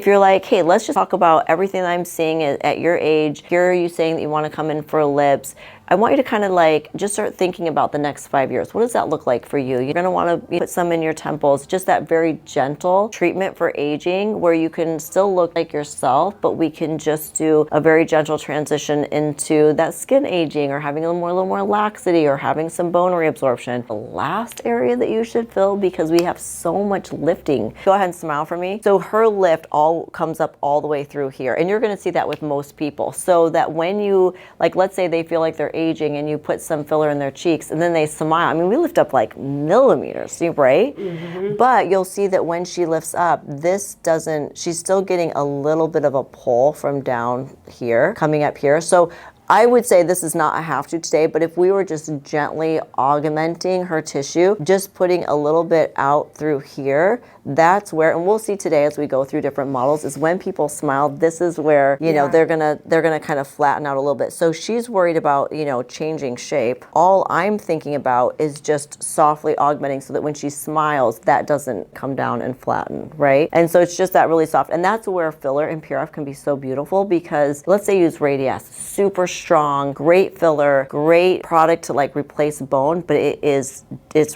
If you're like, hey, let's just talk about everything I'm seeing at your age, here are you saying that you want to come in for lips, I want you to kind of like just start thinking about the next 5 years. What does that look like for you? You're gonna want to put some in your temples, just that very gentle treatment for aging where you can still look like yourself, but we can just do a very gentle transition into that skin aging or having a little more laxity or having some bone reabsorption. The last area that you should fill, because we have so much lifting. Go ahead and smile for me. So her lift all comes up all the way through here. And you're gonna see that with most people. So that when you, like, let's say they feel like they're aging and you put some filler in their cheeks and then they smile. I mean, we lift up like millimeters, right? Mm-hmm. But you'll see that when she lifts up, this doesn't, she's still getting a little bit of a pull from down here, coming up here. So I would say this is not a have to today, but if we were just gently augmenting her tissue, just putting a little bit out through here, that's where, and we'll see today as we go through different models, is when people smile, this is where, you know, they're gonna kind of flatten out a little bit. So she's worried about, you know, changing shape. All I'm thinking about is just softly augmenting so that when she smiles, that doesn't come down and flatten, right? And so it's just that really soft. And that's where filler and PRF can be so beautiful, because let's say you use Radiesse, super strong, great filler, great product to like replace bone, but it's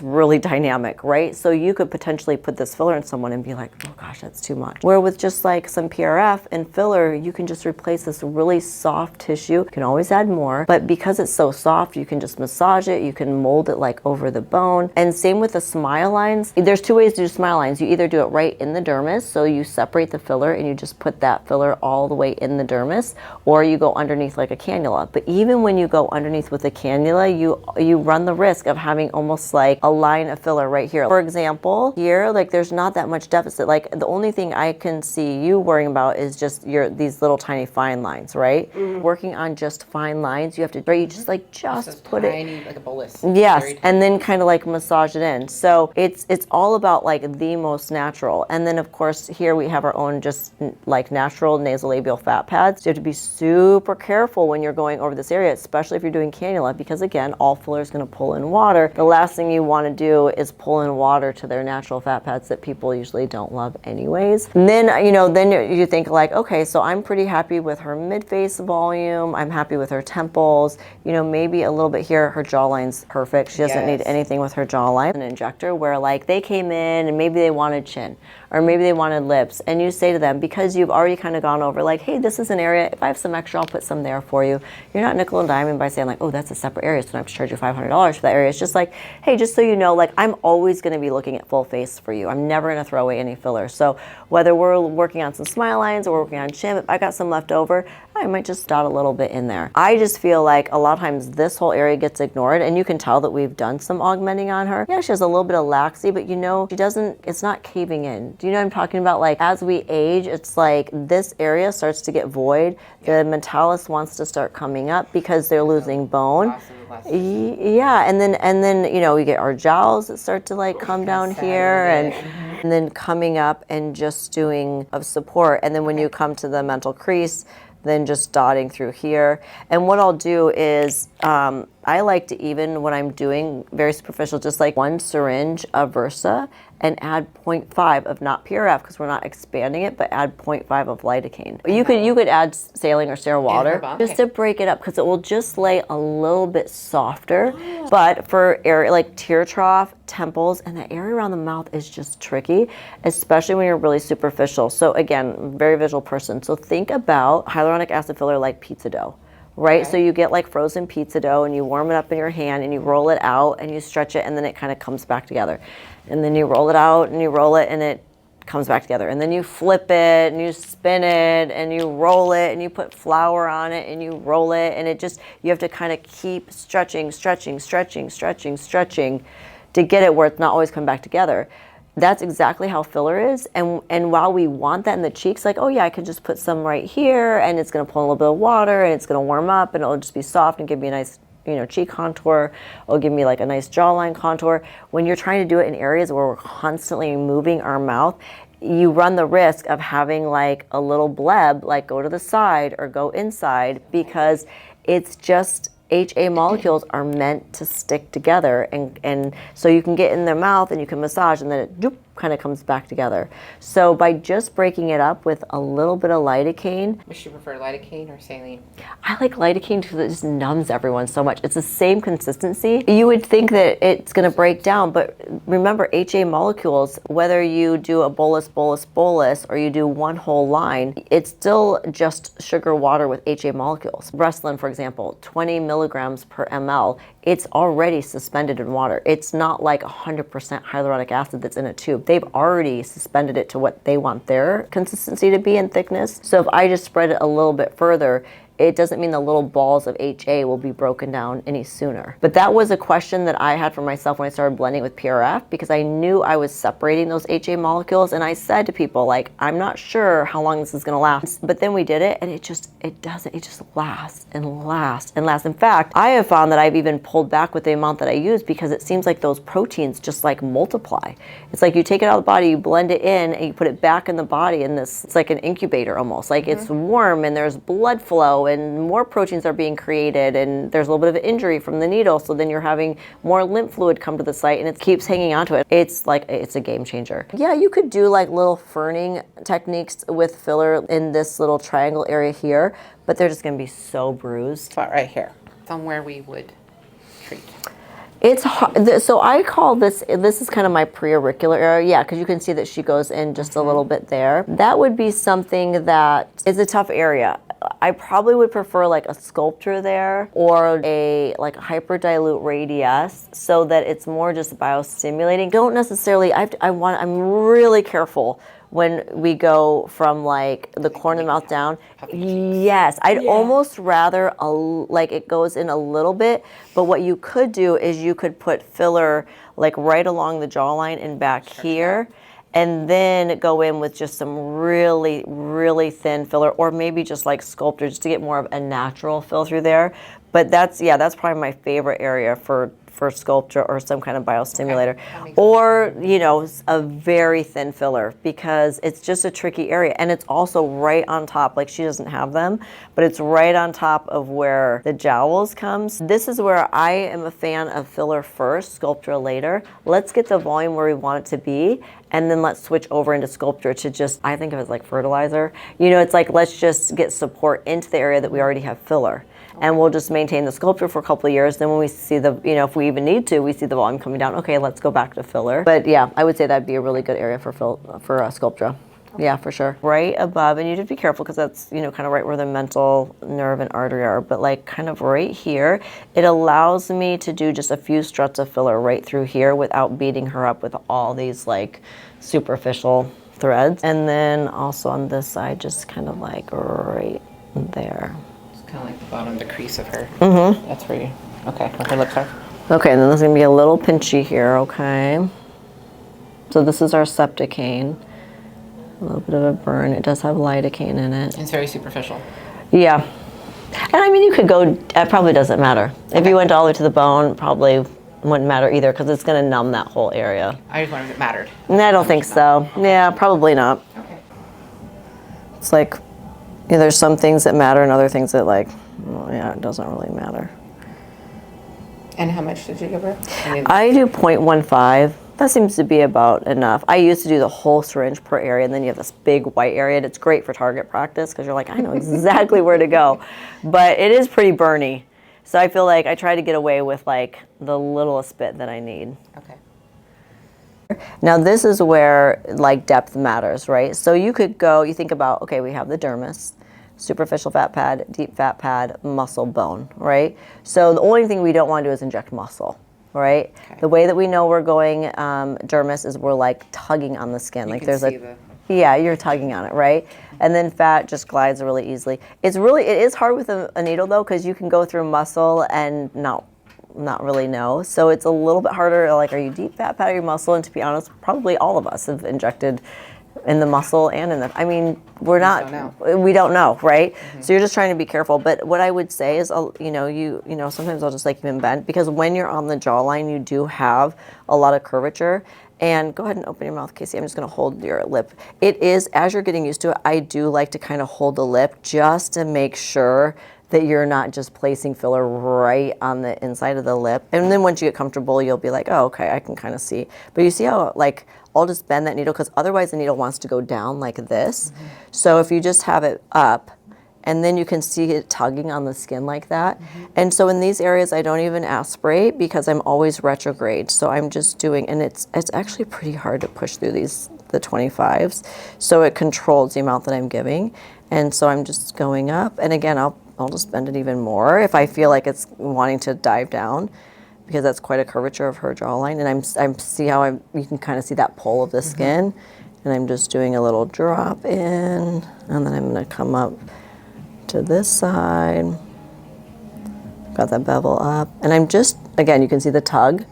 really dynamic, right? So you could potentially put this filler in someone and be like, oh gosh, that's too much. Where with just like some PRF and filler, you can just replace this really soft tissue. You can always add more, but because it's so soft, you can just massage it, you can mold it like over the bone. And same with the smile lines. There's two ways to do smile lines. You either do it right in the dermis, so you separate the filler and you just put that filler all the way in the dermis, or you go underneath like a cannula. But even when you go underneath with a cannula, you run the risk of having almost like a line of filler right here. For example, here, like there's not that much deficit. Like the only thing I can see you worrying about is just these little tiny fine lines, right? Mm-hmm. Working on just fine lines, you have to, you just put tiny, it, like a bolus. yes, and then kind of like massage it in. So it's all about like the most natural. And then of course here we have our own just like natural nasolabial fat pads. So you have to be super careful when you're going over this area, especially if you're doing cannula, because again, all filler is going to pull in water. The last thing you want to do is pull in water to their natural fat pads that people usually don't love anyways. And then, you know, then you think like, okay, so I'm pretty happy with her mid-face volume. I'm happy with her temples. You know, maybe a little bit here, her jawline's perfect. She doesn't need anything with her jawline. An injector where like they came in and maybe they wanted chin or maybe they wanted lips, and you say to them, because you've already kind of gone over like, hey, this is an area, if I have some extra, I'll put some there for you. You're not nickel and diming by saying like, oh, that's a separate area, so I have to charge you $500 for that area. It's just like, hey, just so you know, like I'm always going to be looking at full face for you. I'm never going to throw away any filler. So whether we're working on some smile lines or working on chin, if I got some left over, I might just dot a little bit in there. I just feel like a lot of times this whole area gets ignored, and you can tell that we've done some augmenting on her. Yeah, she has a little bit of laxity, but you know, it's not caving in. Do you know what I'm talking about? Like as we age, it's like this area starts to get void. The mentalis wants to start coming up because they're losing bone. Yeah, and then you know, we get our jowls that start to like come down here and then coming up and just doing of support. And then when you come to the mental crease, then just dotting through here. And what I'll do is I like to, even when I'm doing very superficial, just like one syringe of Versa and add 0.5 of not PRF, because we're not expanding it, but add 0.5 of lidocaine. You could add saline or sterile water just to break it up, because it will just lay a little bit softer. But for area like tear trough, temples, and the area around the mouth is just tricky, especially when you're really superficial. So again, very visual person. So think about hyaluronic acid filler like pizza dough. Right? Okay. So you get like frozen pizza dough and you warm it up in your hand and you roll it out and you stretch it, and then it kind of comes back together. And then you roll it out and you roll it and it comes back together. And then you flip it and you spin it and you roll it and you put flour on it and you roll it, and it just, you have to kind of keep stretching to get it where it's not always coming back together. That's exactly how filler is. And while we want that in the cheeks, like, oh yeah, I can just put some right here and it's gonna pull a little bit of water and it's gonna warm up and it'll just be soft and give me a nice, you know, cheek contour. It'll give me like a nice jawline contour. When you're trying to do it in areas where we're constantly moving our mouth, you run the risk of having like a little bleb, like go to the side or go inside, because it's just, HA molecules are meant to stick together, and so you can get in their mouth and you can massage, and then it kind of comes back together. So by just breaking it up with a little bit of lidocaine. Would you prefer lidocaine or saline? I like lidocaine because it just numbs everyone so much. It's the same consistency. You would think that it's going to break down, but remember HA molecules, whether you do a bolus, or you do one whole line, it's still just sugar water with HA molecules. Restylane, for example, 20 milligrams per ml, it's already suspended in water. It's not like 100% hyaluronic acid that's in a tube. They've already suspended it to what they want their consistency to be in thickness. So if I just spread it a little bit further, it doesn't mean the little balls of HA will be broken down any sooner. But that was a question that I had for myself when I started blending with PRF, because I knew I was separating those HA molecules, and I said to people, like, I'm not sure how long this is gonna last. But then we did it, and it just lasts and lasts and lasts. In fact, I have found that I've even pulled back with the amount that I use, because it seems like those proteins just like multiply. It's like you take it out of the body, you blend it in, and you put it back in the body in this, it's like an incubator almost. Like it's warm and there's blood flow and more proteins are being created, and there's a little bit of injury from the needle, so then you're having more lymph fluid come to the site and it keeps hanging onto it. It's like, it's a game changer. Yeah, you could do like little ferning techniques with filler in this little triangle area here, but they're just gonna be so bruised. Spot right here, somewhere we would treat. It's hard. So I call this is kind of my pre-auricular area. Yeah, because you can see that she goes in just a little bit there. That would be something that is a tough area. I probably would prefer like a Sculptra there, or a like hyperdilute Radiesse, so that it's more just biostimulating. Don't necessarily, I'm really careful when we go from like the corner of the mouth down. Yes, I'd almost rather like it goes in a little bit, but what you could do is you could put filler like right along the jawline and back here, and then go in with just some really, really thin filler, or maybe just like Sculptra, just to get more of a natural fill through there. But that's probably my favorite area for Sculptra, or some kind of biostimulator, or you know, a very thin filler, because it's just a tricky area, and it's also right on top. Like, she doesn't have them, but it's right on top of where the jowls comes. This is where I am a fan of filler first, Sculptra later. Let's get the volume where we want it to be, and then let's switch over into Sculptra to just, I think of it as like fertilizer. You know, it's like, let's just get support into the area that we already have filler. And we'll just maintain the Sculptra for a couple of years. Then when we see the, you know, if we even need to, we see the volume coming down, okay, let's go back to filler. But yeah, I would say that'd be a really good area for Sculptra. Yeah, for sure. Right above, and you have to be careful because that's, you know, kind of right where the mental nerve and artery are, but like kind of right here, it allows me to do just a few struts of filler right through here without beating her up with all these like superficial threads. And then also on this side, just kind of like right there. Kind of like the bottom of the crease of her. Mm-hmm. That's where you, okay, where her lips are. Okay, and then there's gonna be a little pinchy here, okay? So this is our septicane. A little bit of a burn. It does have lidocaine in it. It's very superficial. Yeah. And I mean, you could go, it probably doesn't matter. Okay. If you went all the way to the bone, probably wouldn't matter either, because it's gonna numb that whole area. I just wondered if it mattered. I don't think so. Okay. Yeah, probably not. Okay. It's like, yeah, there's some things that matter and other things that like, well, yeah, it doesn't really matter. And how much did you give her? I do 0.15. That seems to be about enough. I used to do the whole syringe per area, and then you have this big white area, and it's great for target practice because you're like, I know exactly where to go. But it is pretty burny. So I feel like I try to get away with like the littlest bit that I need. Okay. Now this is where like depth matters, right? So you could go, you think about, okay, we have the dermis, superficial fat pad, deep fat pad, muscle, bone, right? So the only thing we don't want to do is inject muscle, right? Okay. The way that we know we're going dermis is we're like tugging on the skin. Like there's yeah, you're tugging on it, right? And then fat just glides really easily. It is hard with a needle though, because you can go through muscle and not really know. So it's a little bit harder, like, are you deep fat pad or your muscle? And to be honest, probably all of us have injected in the muscle and in the, I mean, we don't know, right? Mm-hmm. So you're just trying to be careful. But what I would say is, you know, sometimes I'll just like even bend, because when you're on the jawline, you do have a lot of curvature. And go ahead and open your mouth, Casey. I'm just gonna hold your lip. It is, as you're getting used to it, I do like to kind of hold the lip just to make sure that you're not just placing filler right on the inside of the lip. And then once you get comfortable, you'll be like, oh, okay, I can kind of see. But you see how, like, I'll just bend that needle because otherwise the needle wants to go down like this. So if you just have it up, and then you can see it tugging on the skin like that. And so in these areas, I don't even aspirate because I'm always retrograde. So I'm just doing, and it's actually pretty hard to push through the 25s. So it controls the amount that I'm giving. And so I'm just going up. And again, I'll just bend it even more if I feel like it's wanting to dive down, because that's quite a curvature of her jawline. And see how you can kind of see that pull of the skin. And I'm just doing a little drop in, and then I'm gonna come up to this side. Got that bevel up. And I'm just, again, you can see the tug.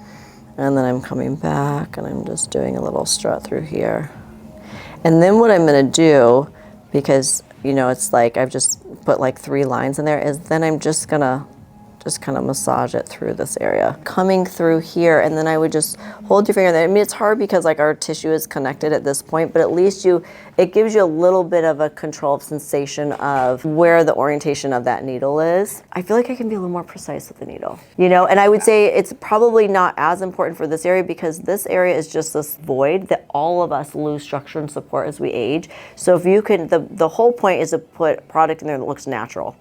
And then I'm coming back and I'm just doing a little strut through here. And then what I'm gonna do, because it's like I've just put like 3 lines in there, is then I'm just gonna kind of massage it through this area. Coming through here, and then I would just hold your finger there. I mean, it's hard because like our tissue is connected at this point, but at least it gives you a little bit of a control of sensation of where the orientation of that needle is. I feel like I can be a little more precise with the needle, and I would say it's probably not as important for this area because this area is just this void that all of us lose structure and support as we age. So if you can, the whole point is to put product in there that looks natural.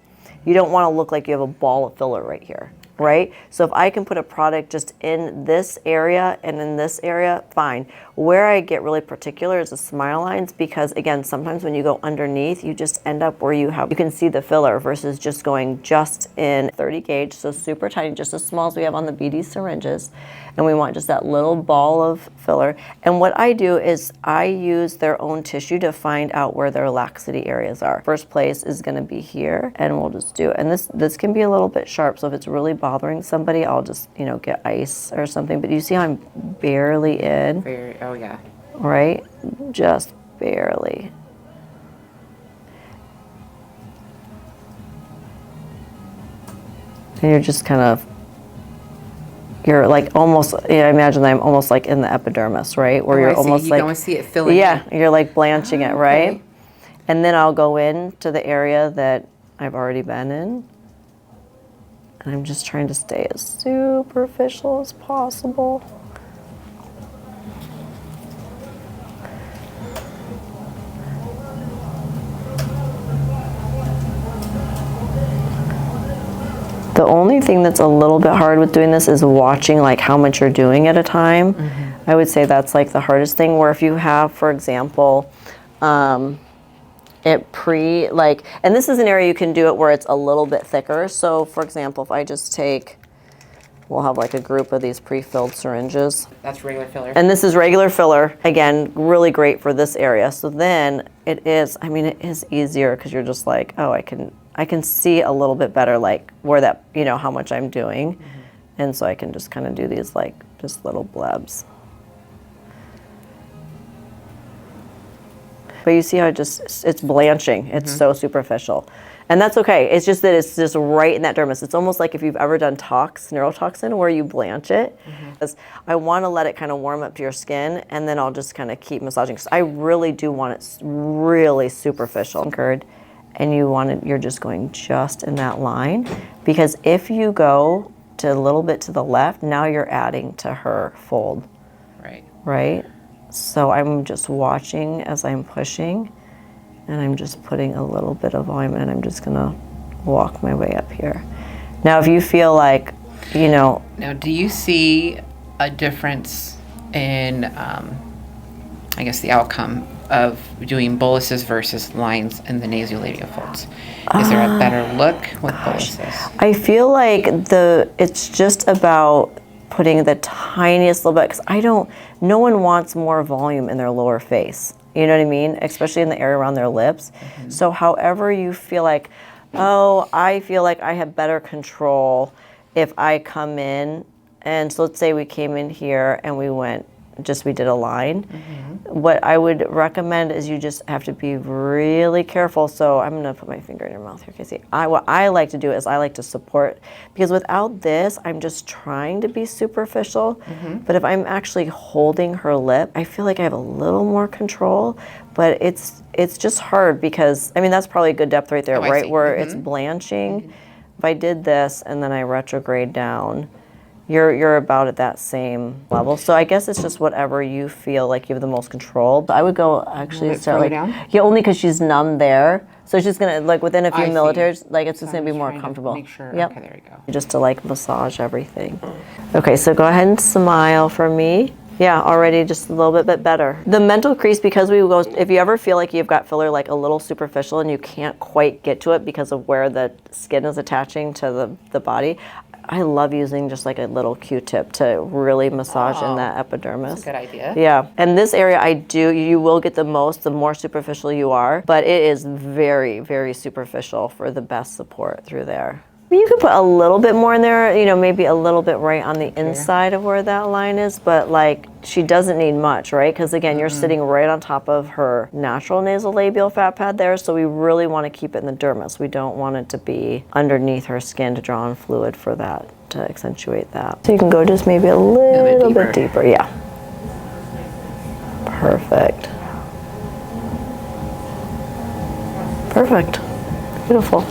You don't want to look like you have a ball of filler right here, right? So if I can put a product just in this area and in this area, fine. Where I get really particular is the smile lines, because again, sometimes when you go underneath, you just end up where you can see the filler versus just going just in 30 gauge, so super tiny, just as small as we have on the BD syringes. And we want just that little ball of filler. And what I do is I use their own tissue to find out where their laxity areas are. First place is gonna be here, and we'll just do it. And this can be a little bit sharp, so if it's really bothering somebody, I'll just, get ice or something. But you see how I'm barely in? Oh yeah. Right? Just barely. And you're just kind of, you're like almost, I imagine that I'm almost like in the epidermis, right? Where you're almost like, you can see it filling. Yeah, you're like blanching it, right? Okay. And then I'll go into the area that I've already been in. And I'm just trying to stay as superficial as possible. The only thing that's a little bit hard with doing this is watching like how much you're doing at a time. I would say that's like the hardest thing, where if you have, for example, and this is an area you can do it where it's a little bit thicker. So for example, if I just take, we'll have like a group of these pre-filled syringes. That's regular filler. And this is regular filler. Again, really great for this area. So then it is easier because you're just like, oh, I can see a little bit better like where that, how much I'm doing. And so I can just kind of do these like just little blebs. But you see how it's blanching. It's so superficial. And that's okay. It's just that it's just right in that dermis. It's almost like if you've ever done neurotoxin, where you blanch it. I want to let it kind of warm up to your skin, and then I'll just kind of keep massaging. Because I really do want it really superficial. And you're just going just in that line. Because if you go to a little bit to the left, now you're adding to her fold. Right? So I'm just watching as I'm pushing, and I'm just putting a little bit of volume, and I'm just gonna walk my way up here. Now, if you feel like, Now, do you see a difference in, I guess, the outcome of doing boluses versus lines in the nasolabial folds? Is there a better look with boluses? I feel like it's just about putting the tiniest little bit, because no one wants more volume in their lower face. You know what I mean? Especially in the area around their lips. So however you feel like, I feel like I have better control if I come in, and so let's say we came in here and we did a line. What I would recommend is you just have to be really careful. So I'm gonna put my finger in your mouth here, Casey. What I like to do is I like to support, because without this, I'm just trying to be superficial. But if I'm actually holding her lip, I feel like I have a little more control. But it's just hard because, that's probably a good depth right there, right? Where it's blanching. If I did this and then I retrograde down, you're about at that same level. So I guess it's just whatever you feel like you have the most control. But I would go actually start like, down? yeah, only because she's numb there. So she's gonna, like within a few I see. millimeters, like it's just So gonna be I'm more trying to comfortable. make sure. Yep. Okay, there you go. Just to like massage everything. Okay, so go ahead and smile for me. Yeah, already just a little bit better. The mental crease, because we go, if you ever feel like you've got filler like a little superficial and you can't quite get to it because of where the skin is attaching to the body, I love using just like a little Q-tip to really massage in that epidermis. That's a good idea. Yeah, and this area you will get the most, the more superficial you are, but it is very, very superficial for the best support through there. You can put a little bit more in there, you know, maybe a little bit right on the inside of where that line is, but like she doesn't need much, right? Because again, you're sitting right on top of her natural nasolabial fat pad there, so we really want to keep it in the dermis. We don't want it to be underneath her skin to draw in fluid for that, to accentuate that. So you can go just maybe a little bit deeper, yeah. Perfect. Perfect. Beautiful.